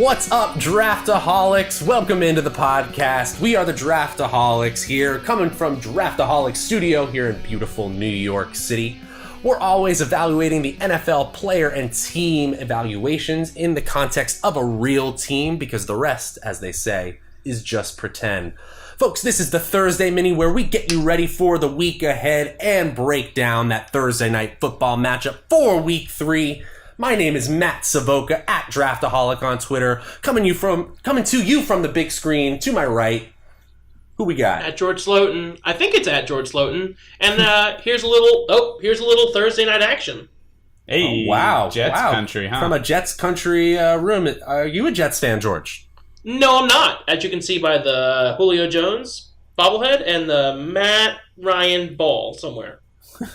What's up, Draftaholics? Welcome into the podcast. We are the Draftaholics here, coming from Draftaholics Studio here in beautiful New York City. We're always evaluating the NFL player and team evaluations in the context of a real team, because the rest, as they say, is just pretend. Folks, this is the Thursday Mini, where we get you ready for the week ahead and break down that Thursday night football matchup for Week 3. My name is Matt Savoca at Draftaholic on Twitter, coming to you from the big screen. To my right, who we got? At George Slotin. I think it's at George Slotin. And here's a little Thursday night action. Hey, oh, wow, Jets country, huh? From a Jets country room. Are you a Jets fan, George? No, I'm not. As you can see by the Julio Jones bobblehead and the Matt Ryan ball somewhere.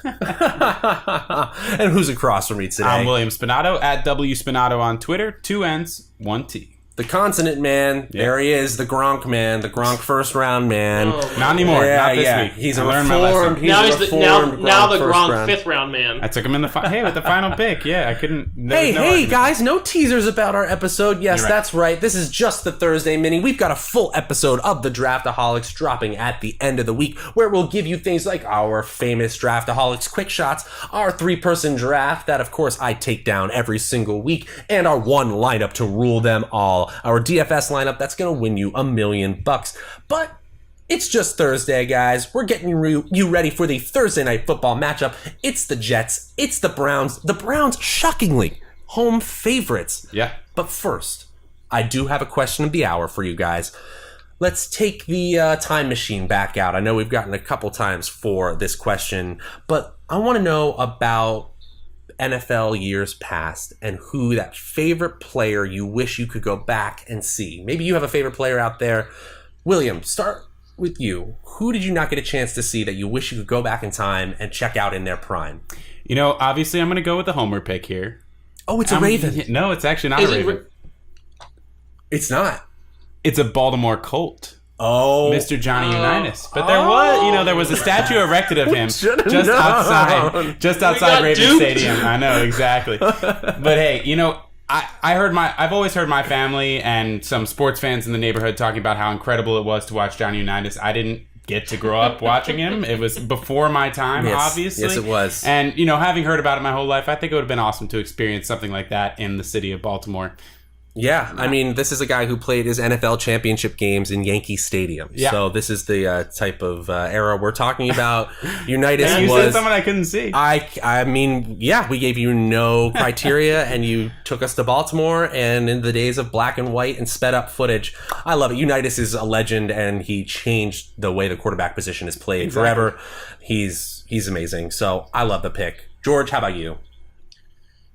And who's across from me today? I'm William Spinato at W Spinato on Twitter. 2 N's, 1 T. The Consonant Man. Yeah. There he is, the Gronk Man, the Gronk first round man. Oh, not anymore. Not this week. He's a reformed. Now the Gronk fifth round man. I took him in with the final pick. Yeah, I couldn't. Hey, guys! No teasers about our episode. Yes, right. That's right. This is just the Thursday Mini. We've got a full episode of the Draftaholics dropping at the end of the week, where we'll give you things like our famous Draftaholics quick shots, our 3-person draft that, of course, I take down every single week, and our one lineup to rule them all. Our DFS lineup that's going to win you $1 million. But it's just Thursday, guys. We're getting you ready for the Thursday night football matchup. It's the Jets. It's the Browns. The Browns, shockingly, home favorites. Yeah. But first, I do have a question of the hour for you guys. Let's take the time machine back out. I know we've gotten a couple times for this question, but I want to know about NFL years past and who that favorite player you wish you could go back and see. Maybe you have a favorite player out there. William, start with you. Who did you not get a chance to see that you wish you could go back in time and check out in their prime? You know, obviously I'm going to go with the homer pick here. Oh, it's a Raven. No, it's actually not a Raven. It's not. It's a Baltimore Colt. Oh, Mr. Johnny Unitas. But there was a statue erected of him just outside Raven Stadium. I know, exactly. But hey, I've always heard my family and some sports fans in the neighborhood talking about how incredible it was to watch Johnny Unitas. I didn't get to grow up watching him. It was before my time, obviously. Yes, it was. And, having heard about it my whole life, I think it would have been awesome to experience something like that in the city of Baltimore. Yeah, I mean, this is a guy who played his NFL championship games in Yankee Stadium. Yeah. So this is the type of era we're talking about. Unitas you said someone I couldn't see. I mean, yeah, we gave you no criteria, and you took us to Baltimore, and in the days of black and white and sped up footage, I love it. Unitas is a legend, and he changed the way the quarterback position is played forever. He's amazing. So I love the pick. George, how about you?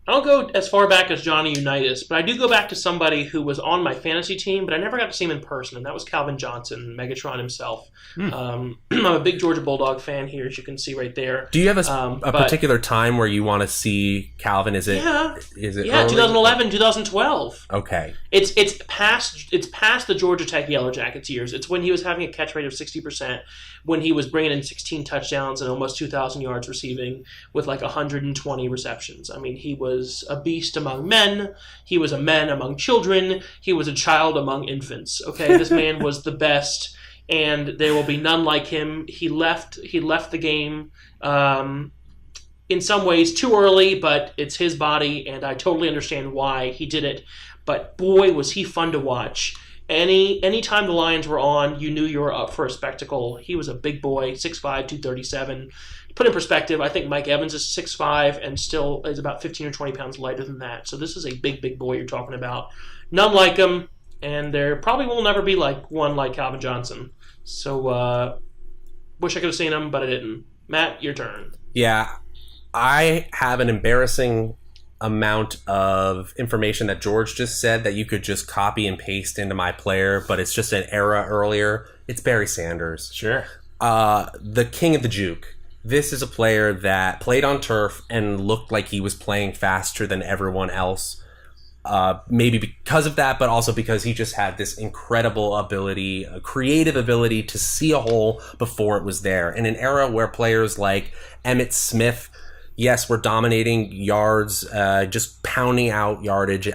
I don't go as far back as Johnny Unitas, but I do go back to somebody who was on my fantasy team, but I never got to see him in person, and that was Calvin Johnson, Megatron himself. I'm a big Georgia Bulldog fan here, as you can see right there. Do you have a particular time where you want to see Calvin? Is it early? 2011, 2012. Okay. It's past the Georgia Tech Yellow Jackets years. It's when he was having a catch rate of 60%, when he was bringing in 16 touchdowns and almost 2,000 yards receiving with like 120 receptions. I mean, he was a beast among men. He was a man among children. He was a child among infants. Okay, this man was the best, and there will be none like him. He left the game in some ways too early, but it's his body, and I totally understand why he did it. But boy, was he fun to watch. Anytime the Lions were on, you knew you were up for a spectacle. He was a big boy, 6'5", 237. To put in perspective, I think Mike Evans is 6'5", and still is about 15 or 20 pounds lighter than that. So this is a big boy you're talking about. None like him, and there probably will never be one like Calvin Johnson. So wish I could have seen him, but I didn't. Matt, your turn. Yeah, I have an embarrassing amount of information that George just said that you could just copy and paste into my player, but it's just an era earlier. It's Barry Sanders. Sure. The king of the juke. This is a player that played on turf and looked like he was playing faster than everyone else. Maybe because of that, but also because he just had this incredible ability, a creative ability to see a hole before it was there. In an era where players like Emmitt Smith, yes, were dominating yards, just pounding out yardage.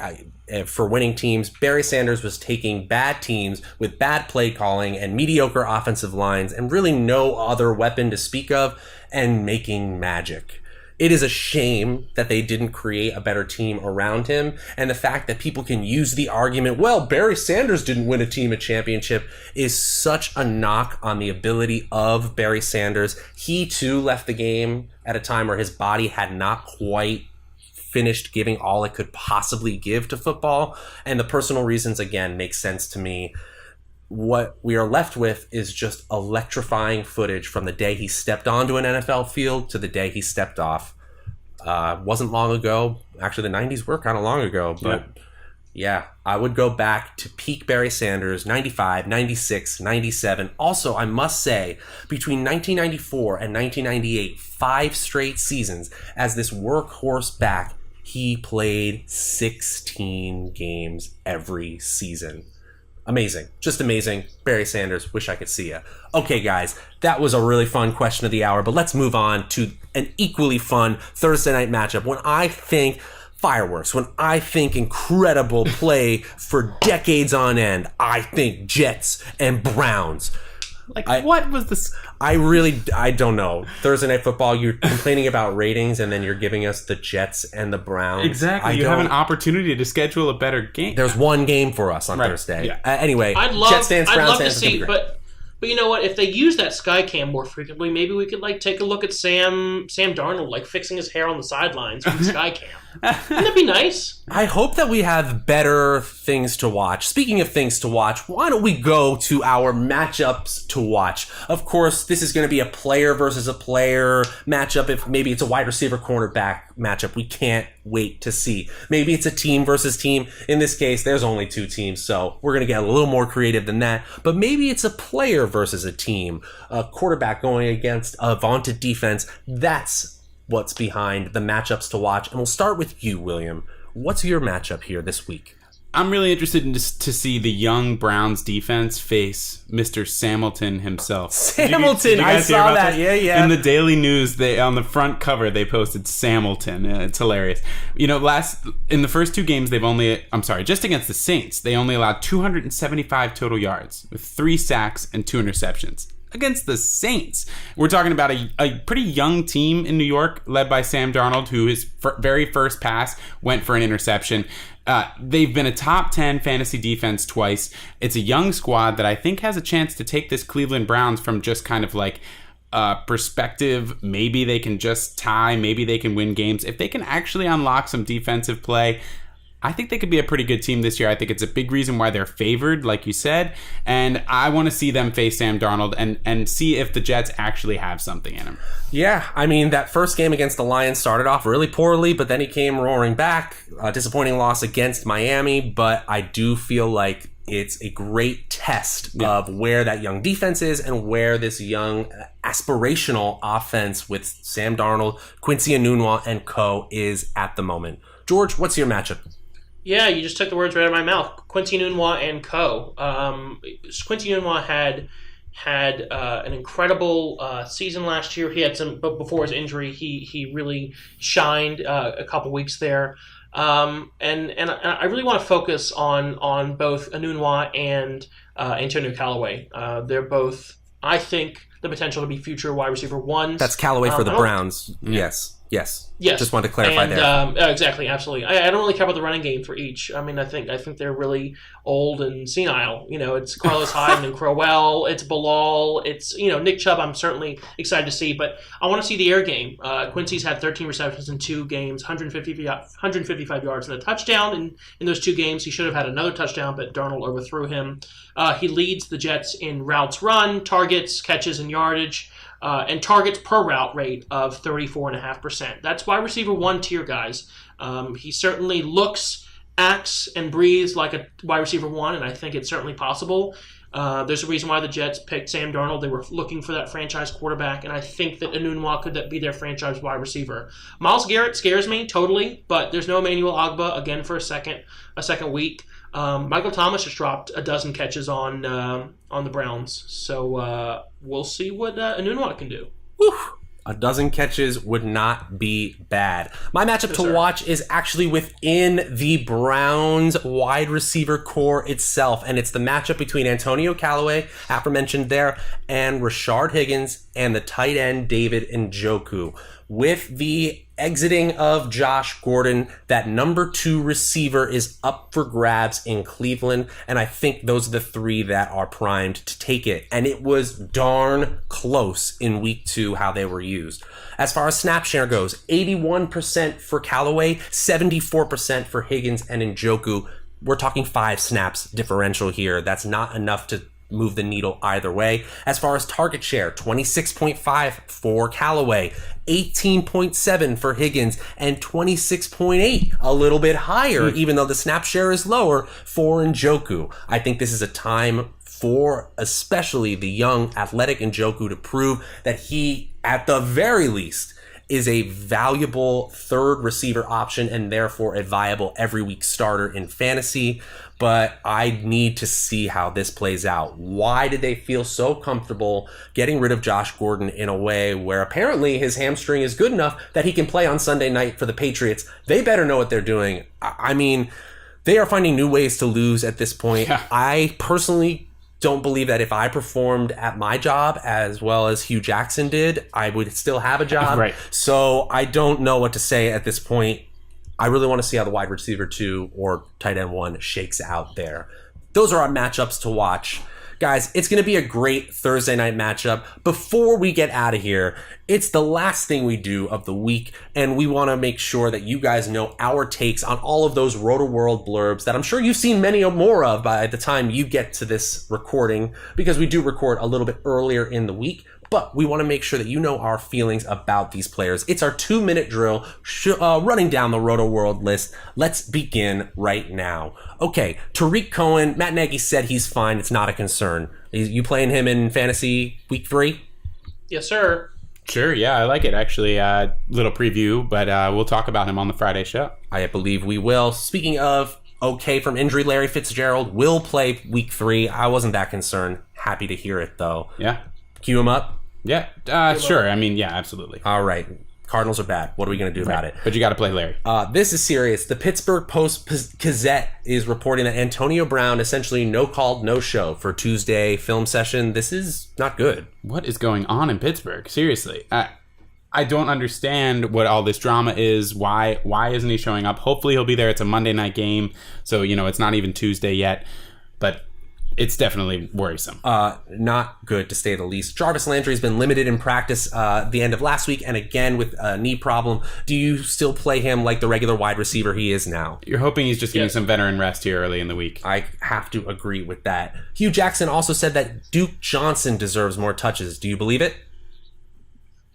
for winning teams. Barry Sanders was taking bad teams with bad play calling and mediocre offensive lines and really no other weapon to speak of and making magic. It is a shame that they didn't create a better team around him, and the fact that people can use the argument, well, Barry Sanders didn't win a team a championship, is such a knock on the ability of Barry Sanders. He too left the game at a time where his body had not quite finished giving all it could possibly give to football, and the personal reasons, again, make sense to me. What we are left with is just electrifying footage from the day he stepped onto an NFL field to the day he stepped off. Wasn't long ago. Actually, the 90s were kind of long ago, but yeah, I would go back to peak Barry Sanders, 95, 96, 97. Also, I must say, between 1994 and 1998, 5 straight seasons as this workhorse back, he played 16 games every season. Amazing. Just amazing. Barry Sanders, wish I could see you. Okay, guys, that was a really fun question of the hour, but let's move on to an equally fun Thursday night matchup. When I think fireworks, when I think incredible play for decades on end, I think Jets and Browns. What was this? I don't know. Thursday Night Football, you're complaining about ratings, and then you're giving us the Jets and the Browns. Exactly. You have an opportunity to schedule a better game. There's one game for us on Thursday. Yeah. Anyway, I'd love to see, but you know what? If they use that Skycam more frequently, maybe we could take a look at Sam Darnold fixing his hair on the sidelines with Skycam. Wouldn't that be nice? I hope that we have better things to watch. Speaking of things to watch, why don't we go to our matchups to watch? Of course, this is going to be a player versus a player matchup. If maybe it's a wide receiver cornerback matchup, we can't wait to see. Maybe it's a team versus team. In this case, there's only 2 teams, so we're going to get a little more creative than that. But maybe it's a player versus a team, a quarterback going against a vaunted defense. That's what's behind the matchups to watch. And we'll start with you, William. What's your matchup here this week? I'm really interested to see the young Browns defense face Mr. Samilton himself. Samilton, I saw that. Yeah. In the Daily News, on the front cover, they posted Samilton. It's hilarious. You know, in the first 2 games, just against the Saints, they only allowed 275 total yards with 3 sacks and 2 interceptions. Against the Saints. We're talking about a pretty young team in New York, led by Sam Darnold, who his very first pass went for an interception. They've been a top 10 fantasy defense twice. It's a young squad that I think has a chance to take this Cleveland Browns from just kind of perspective. Maybe they can just tie. Maybe they can win games. If they can actually unlock some defensive play, I think they could be a pretty good team this year. I think it's a big reason why they're favored, like you said. And I want to see them face Sam Darnold and see if the Jets actually have something in them. Yeah, I mean, that first game against the Lions started off really poorly, but then he came roaring back. A disappointing loss against Miami, but I do feel like it's a great test of where that young defense is and where this young aspirational offense with Sam Darnold, Quincy Enunwa, and co. is at the moment. George, what's your matchup? Yeah, you just took the words right out of my mouth. Quincy Enunwa and co. Quincy Enunwa had an incredible season last year. He had but before his injury, he really shined a couple weeks there. And I really want to focus on both Enunwa and Antonio Callaway. They're both, I think, the potential to be future wide receiver ones. That's Callaway for the Browns. Yes. Just wanted to clarify there. Exactly, absolutely. I don't really care about the running game for each. I mean, I think they're really old and senile. You know, it's Carlos Hyde and Crowell. It's Bilal. It's Nick Chubb. I'm certainly excited to see, but I want to see the air game. Quincy's had 13 receptions in 2 games, 155 yards and a touchdown in those 2 games. He should have had another touchdown, but Darnold overthrew him. He leads the Jets in routes run, targets, catches, and yardage. And targets per route rate of 34.5%. That's wide receiver 1 tier, guys. He certainly looks, acts, and breathes like a wide receiver 1, and I think it's certainly possible. There's a reason why the Jets picked Sam Darnold. They were looking for that franchise quarterback, and I think that Enunwa could be their franchise wide receiver. Myles Garrett scares me totally, but there's no Emmanuel Ogbah again for a second week. Michael Thomas just dropped a dozen catches on the Browns, so we'll see what Enunwa can do. Whew. A dozen catches would not be bad. My matchup to watch is actually within the Browns wide receiver core itself, and it's the matchup between Antonio Callaway, aforementioned there, and Rashard Higgins and the tight end David Njoku. With the exiting of Josh Gordon, that number 2 receiver is up for grabs in Cleveland, and I think those are the 3 that are primed to take it. And it was darn close in week 2 how they were used. As far as snap share goes, 81% for Callaway, 74% for Higgins and Njoku. We're talking 5 snaps differential here. That's not enough to move the needle either way. As far as target share, 26.5 for Callaway, 18.7 for Higgins, and 26.8, a little bit higher, even though the snap share is lower, for Njoku. I think this is a time for especially the young athletic Njoku to prove that he, at the very least, is a valuable third receiver option and therefore a viable every week starter in fantasy. But I need to see how this plays out. Why did they feel so comfortable getting rid of Josh Gordon in a way where apparently his hamstring is good enough that he can play on Sunday night for the Patriots? They better know what they're doing. I mean, they are finding new ways to lose at this point. Yeah. I personally don't believe that if I performed at my job as well as Hugh Jackson did, I would still have a job. Right. So I don't know what to say at this point. I really want to see how the wide receiver 2 or tight end 1 shakes out there. Those are our matchups to watch. Guys, it's going to be a great Thursday night matchup. Before we get out of here, it's the last thing we do of the week, and we want to make sure that you guys know our takes on all of those Roto-World blurbs that I'm sure you've seen many more of by the time you get to this recording, because we do record a little bit earlier in the week. But we want to make sure that you know our feelings about these players. It's our 2-minute drill running down the Roto-World list. Let's begin right now. Okay, Tariq Cohen, Matt Nagy said he's fine. It's not a concern. You playing him in fantasy week 3? Yes, sir. Sure, yeah, I like it, actually. Little preview, but we'll talk about him on the Friday show. I believe we will. Speaking of okay from injury, Larry Fitzgerald will play week 3. I wasn't that concerned. Happy to hear it, though. Yeah. Cue him up. Yeah, sure. I mean, yeah, absolutely. All right. Cardinals are bad. What are we going to do about it? But you got to play Larry. This is serious. The Pittsburgh Post-Gazette is reporting that Antonio Brown essentially no-called, no-show for Tuesday film session. This is not good. What is going on in Pittsburgh? Seriously. I don't understand what all this drama is. Why isn't he showing up? Hopefully he'll be there. It's a Monday night game, so, it's not even Tuesday yet. But it's definitely worrisome. Not good, to say the least. Jarvis Landry has been limited in practice the end of last week, and again with a knee problem. Do you still play him like the regular wide receiver he is now? You're hoping he's just getting some veteran rest here early in the week. I have to agree with that. Hugh Jackson also said that Duke Johnson deserves more touches. Do you believe it?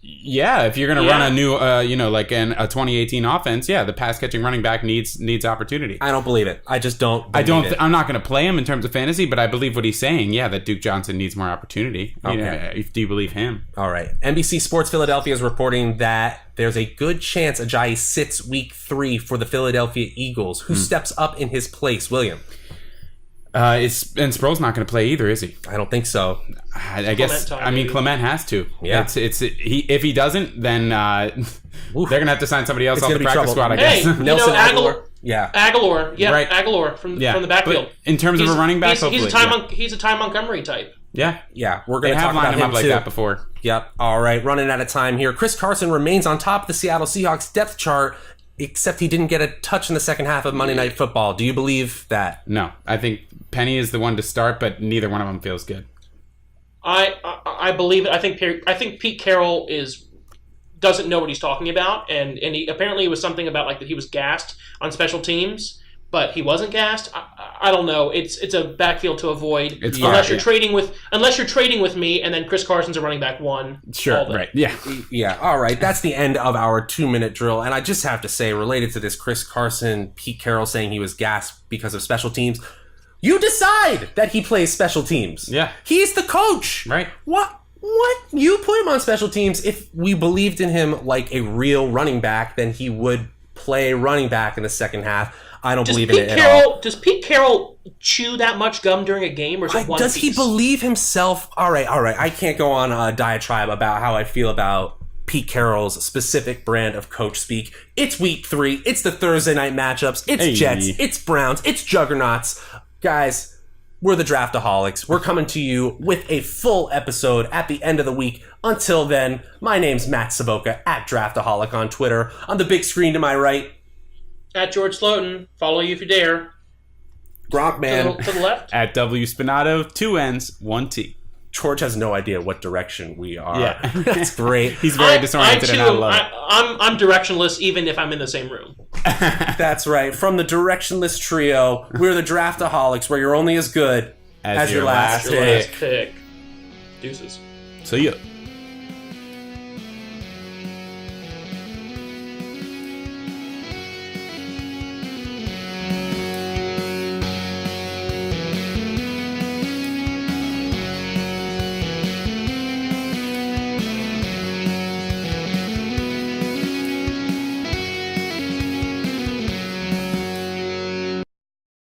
Yeah, if you're going to run a new, a 2018 offense, the pass-catching running back needs opportunity. I don't believe it. I just don't believe it. I'm not going to play him in terms of fantasy, but I believe what he's saying, that Duke Johnson needs more opportunity. Okay. Do you believe him? All right. NBC Sports Philadelphia is reporting that there's a good chance Ajayi sits week 3 for the Philadelphia Eagles. Who steps up in his place? William? And Sproul's not going to play either, is he? I don't think so. I guess. Clement has to. Yeah. If he doesn't, then they're going to have to sign somebody else off the practice squad, I guess. Nelson Aguilar. Aguilar. Yeah, right. Aguilar from the backfield. But in terms of a running back, he's a Ty Montgomery type. Yeah. We're going to talk about him up like too. that before. Yep. All right. Running out of time here. Chris Carson remains on top of the Seattle Seahawks depth chart, except he didn't get a touch in the second half of Monday Night Football. Do you believe that? No. I think Penny is the one to start, but neither one of them feels good. I believe it. I think Pete Carroll doesn't know what he's talking about, and he apparently it was something about like that he was gassed on special teams, but he wasn't gassed. I don't know. It's a backfield to avoid unless you're trading with me, and then Chris Carson's a running back 1. Sure, right? Yeah. All right. That's the end of our 2-minute drill, and I just have to say, related to this Chris Carson, Pete Carroll saying he was gassed because of special teams. You decide that he plays special teams. Yeah. He's the coach. Right. What? You put him on special teams. If we believed in him like a real running back, then he would play running back in the second half. I don't believe in it at all. Does Pete Carroll chew that much gum during a game, or is it one does piece? He believe himself? All right. I can't go on a diatribe about how I feel about Pete Carroll's specific brand of coach speak. It's week 3. It's the Thursday night matchups. It's Jets. It's Browns. It's Juggernauts. Guys, we're the Draftaholics. We're coming to you with a full episode at the end of the week. Until then, my name's Matt Savoca at Draftaholic on Twitter. On the big screen to my right, at George Slotin. Follow you if you dare. Gronk man. To the left. At W Spinato, 2 N's, 1 T. George has no idea what direction we are. Yeah. That's great. He's very disoriented, and I love it. I'm directionless even if I'm in the same room. That's right. From the directionless trio, we're the Draftaholics, where you're only as good as your last pick. Deuces. So, yeah.